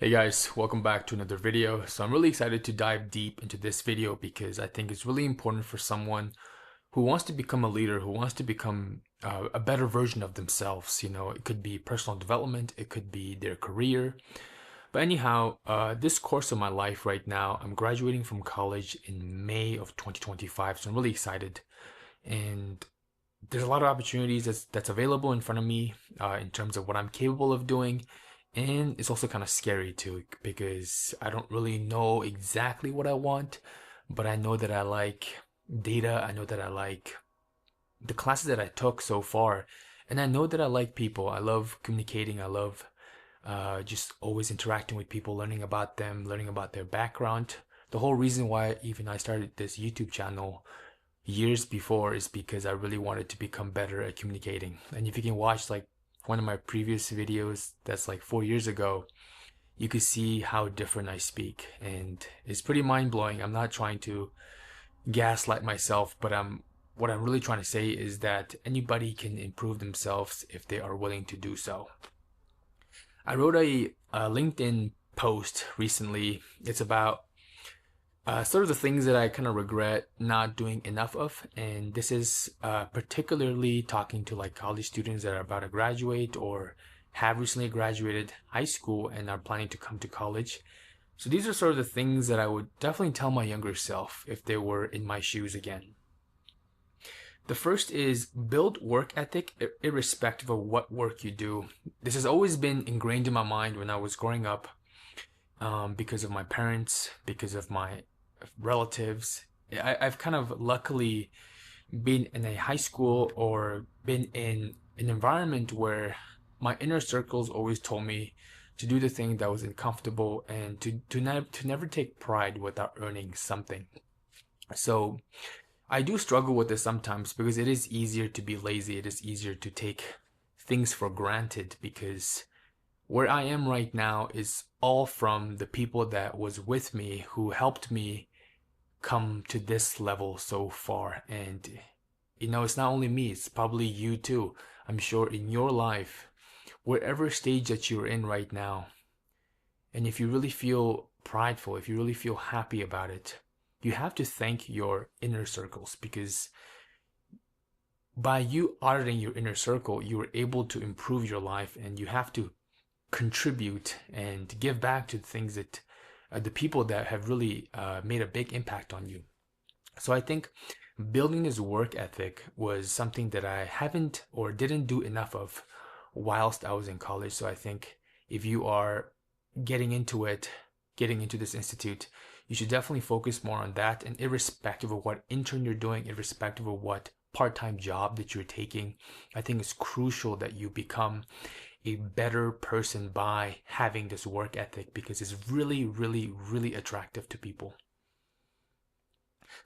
Hey guys, welcome back to another video. So I'm really excited to dive deep into this video because I think it's really important for someone who wants to become a leader, who wants to become a better version of themselves. It could be personal development, it could be their career. But anyhow, this course of my life right now, I'm graduating from college in May of 2025. So I'm really excited. And there's a lot of opportunities that's available in front of me in terms of what I'm capable of doing. And it's also kind of scary too because I don't really know exactly what I want, but I know that I like data. I know that I like the classes that I took so far. And I know that I like people. I love communicating. I love just always interacting with people, learning about them, learning about their background. The whole reason why even I started this YouTube channel years before is because I really wanted to become better at communicating. And if you can watch like one of my previous videos that's like 4 years ago, you could see how different I speak. And it's pretty mind-blowing. I'm not trying to gaslight myself, but what I'm really trying to say is that anybody can improve themselves if they are willing to do so. I wrote a LinkedIn post recently. It's about sort of the things that I kind of regret not doing enough of. And this is particularly talking to like college students that are about to graduate or have recently graduated high school and are planning to come to college. So these are sort of the things that I would definitely tell my younger self if they were in my shoes again. The first is build work ethic irrespective of what work you do. This has always been ingrained in my mind when I was growing up, because of my parents, because of my relatives. I've kind of luckily been in a high school or been in an environment where my inner circles always told me to do the thing that was uncomfortable and to never take pride without earning something. So I do struggle with this sometimes because it is easier to be lazy. It is easier to take things for granted because where I am right now is all from the people that was with me who helped me come to this level so far. And it's not only me, it's probably you too. I'm sure in your life, wherever stage that you're in right now, and if you really feel prideful, if you really feel happy about it, you have to thank your inner circles because by you auditing your inner circle, you are able to improve your life and you have to contribute and give back to things that the people that have really made a big impact on you. So I think building this work ethic was something that I haven't or didn't do enough of whilst I was in college. So I think if you are getting into it, getting into this institute, you should definitely focus more on that. And irrespective of what intern you're doing, irrespective of what part-time job that you're taking, I think it's crucial that you become a better person by having this work ethic because it's really, really, really attractive to people.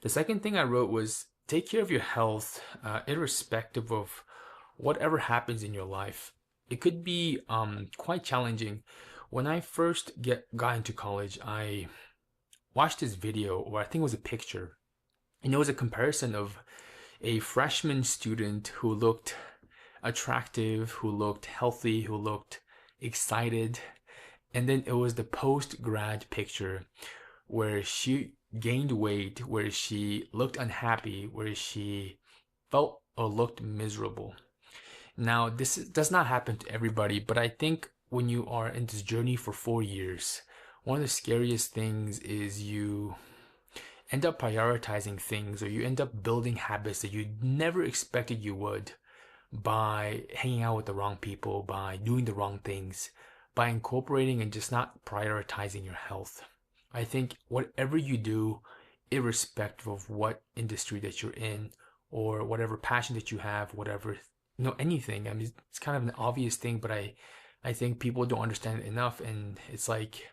The second thing I wrote was take care of your health, irrespective of whatever happens in your life. It could be quite challenging. When I first got into college, I watched this video, or I think it was a picture, and it was a comparison of a freshman student who looked attractive, who looked healthy, who looked excited. And then it was the post-grad picture where she gained weight, where she looked unhappy, where she felt or looked miserable. Now, does not happen to everybody, but I think when you are in this journey for 4 years, one of the scariest things is you end up prioritizing things or you end up building habits that you never expected you would by hanging out with the wrong people, by doing the wrong things, by incorporating and just not prioritizing your health. I think whatever you do, irrespective of what industry that you're in or whatever passion that you have, whatever, anything. I mean, it's kind of an obvious thing, but I think people don't understand it enough. And it's like,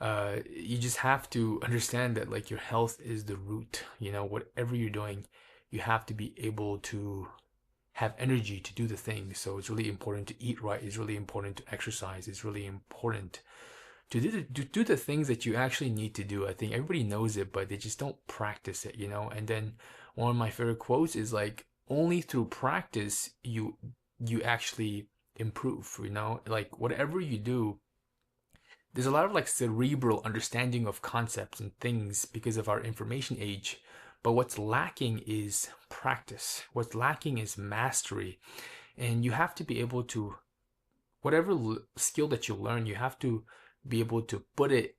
you just have to understand that like your health is the root, whatever you're doing, you have to be able to have energy to do the thing. So it's really important to eat right. It's really important to exercise. It's really important to do the things that you actually need to do. I think everybody knows it, but they just don't practice it, And then one of my favorite quotes is like, only through practice you actually improve, like whatever you do, there's a lot of like cerebral understanding of concepts and things because of our information age. But what's lacking is practice. What's lacking is mastery. And you have to be able to, whatever skill that you learn, you have to be able to put it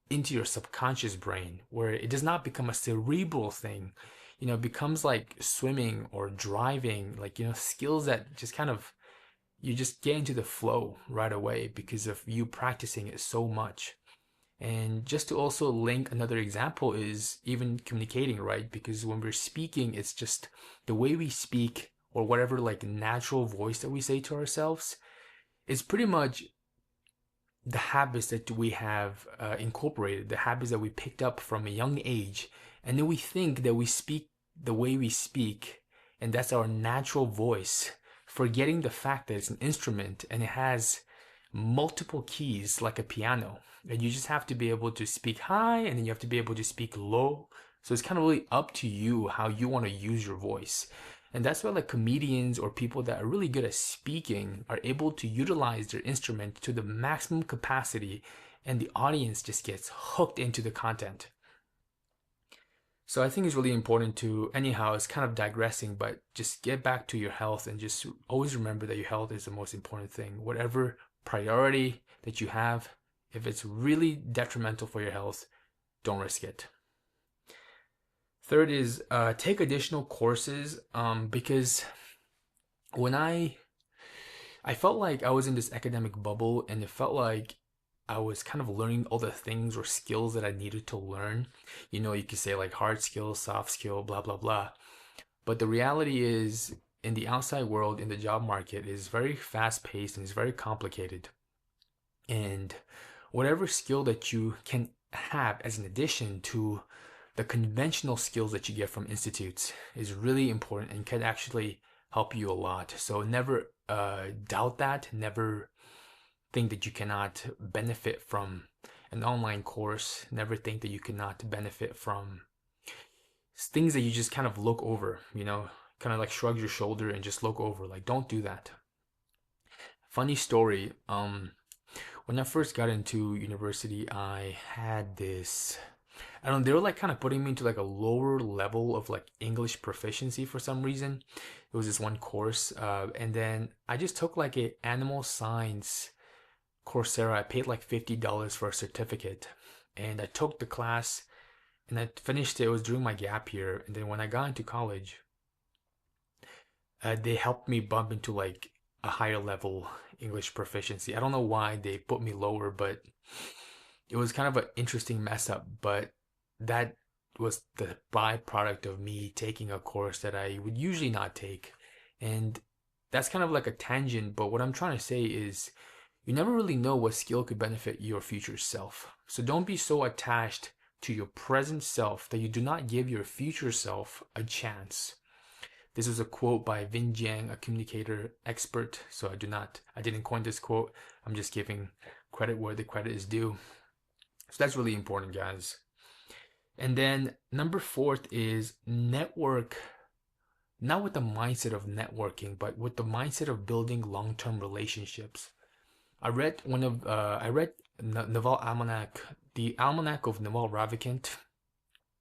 into your subconscious brain where it does not become a cerebral thing. It becomes like swimming or driving, like, skills that just kind of, you just get into the flow right away because of you practicing it so much. And just to also link another example is even communicating, right? Because when we're speaking, it's just the way we speak or whatever like natural voice that we say to ourselves is pretty much the habits that we have incorporated, the habits that we picked up from a young age. And then we think that we speak the way we speak, and that's our natural voice, forgetting the fact that it's an instrument and it has multiple keys like a piano. And you just have to be able to speak high and then you have to be able to speak low. So it's kind of really up to you how you want to use your voice. And that's why like comedians or people that are really good at speaking are able to utilize their instrument to the maximum capacity, and the audience just gets hooked into the content. So I think it's really important to, anyhow, it's kind of digressing, but just get back to your health and just always remember that your health is the most important thing. Whatever priority that you have, if it's really detrimental for your health, don't risk it. Third is take additional courses because when I felt like I was in this academic bubble and it felt like I was kind of learning all the things or skills that I needed to learn. You could say like hard skill, soft skill, blah, blah, blah. But the reality is in the outside world, in the job market, is very fast paced and it's very complicated. And whatever skill that you can have as an addition to the conventional skills that you get from institutes is really important and can actually help you a lot. So never doubt that. Never think that you cannot benefit from an online course. Never think that you cannot benefit from things that you just kind of look over, kind of like shrug your shoulder and just look over. Like, don't do that. Funny story. When I first got into university, I had this, I don't know, they were like kind of putting me into like a lower level of like English proficiency for some reason. It was this one course. And then I just took like a animal science Coursera. I paid like $50 for a certificate. And I took the class and I finished it. It was during my gap year. And then when I got into college, they helped me bump into like a higher level English proficiency. I don't know why they put me lower, but it was kind of an interesting mess up. But that was the byproduct of me taking a course that I would usually not take. And that's kind of like a tangent, but what I'm trying to say is you never really know what skill could benefit your future self. So don't be so attached to your present self that you do not give your future self a chance. This is a quote by Vinh Giang, a communicator expert. So I didn't coin this quote. I'm just giving credit where the credit is due. So that's really important, guys. And then number 4 is network, not with the mindset of networking, but with the mindset of building long-term relationships. I read Naval Almanac, the Almanac of Naval Ravikant,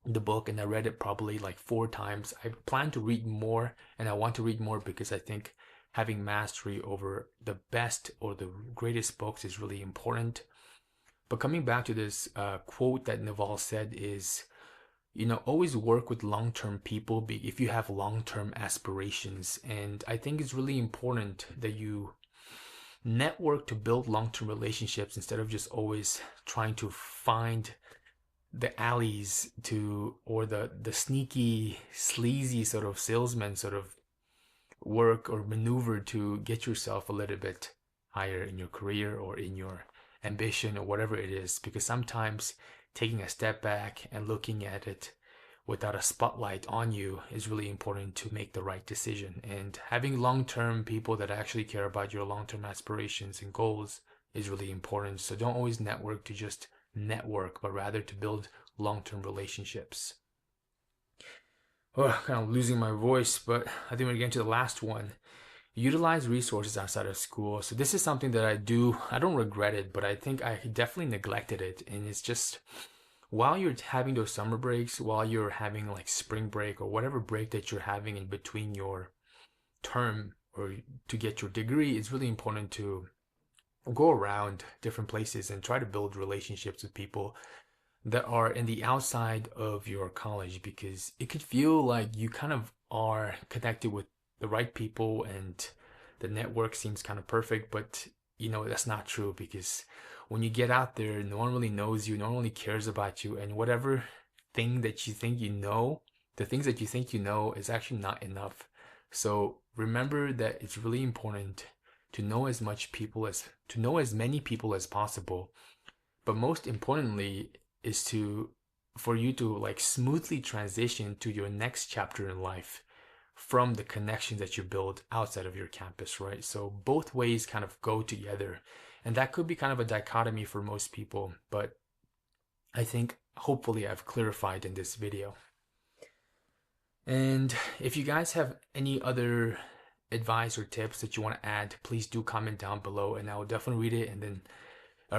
the book, and I read it probably like 4 times. I plan to read more, and I want to read more because I think having mastery over the best or the greatest books is really important. But coming back to this quote that Naval said is, always work with long-term people if you have long-term aspirations. And I think it's really important that you network to build long-term relationships instead of just always trying to find the alleys or the sneaky, sleazy sort of salesman sort of work or maneuver to get yourself a little bit higher in your career or in your ambition or whatever it is. Because sometimes taking a step back and looking at it without a spotlight on you is really important to make the right decision. And having long-term people that actually care about your long-term aspirations and goals is really important. So don't always network to just network, but rather to build long-term relationships. Oh, kind of losing my voice, but I think we're getting to the last one, Utilize resources outside of school. So this is something that I don't regret it, but I think I definitely neglected it. And it's just while you're having those summer breaks, while you're having like spring break or whatever break that you're having in between your term or to get your degree, it's really important to go around different places and try to build relationships with people that are in the outside of your college, because it could feel like you kind of are connected with the right people and the network seems kind of perfect, but that's not true, because when you get out there, no one really knows you, no one really cares about you, and whatever thing that you think you know, the things that you think you know is actually not enough. So remember that it's really important to know as many people as possible, but most importantly is for you to like smoothly transition to your next chapter in life from the connections that you build outside of your campus, right? So both ways kind of go together. And that could be kind of a dichotomy for most people, but I think hopefully I've clarified in this video. And if you guys have any other advice or tips that you want to add, please do comment down below and I will definitely read it and then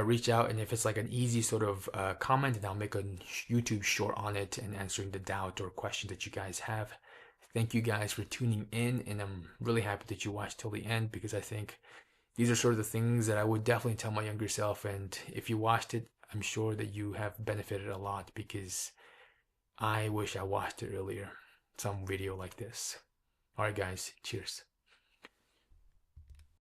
reach out. And if it's like an easy sort of comment, then I'll make a YouTube short on it and answering the doubt or question that you guys have. Thank you guys for tuning in, and I'm really happy that you watched till the end, because I think these are sort of the things that I would definitely tell my younger self. And if you watched it, I'm sure that you have benefited a lot, because I wish I watched it earlier, some video like this. All right, guys, cheers.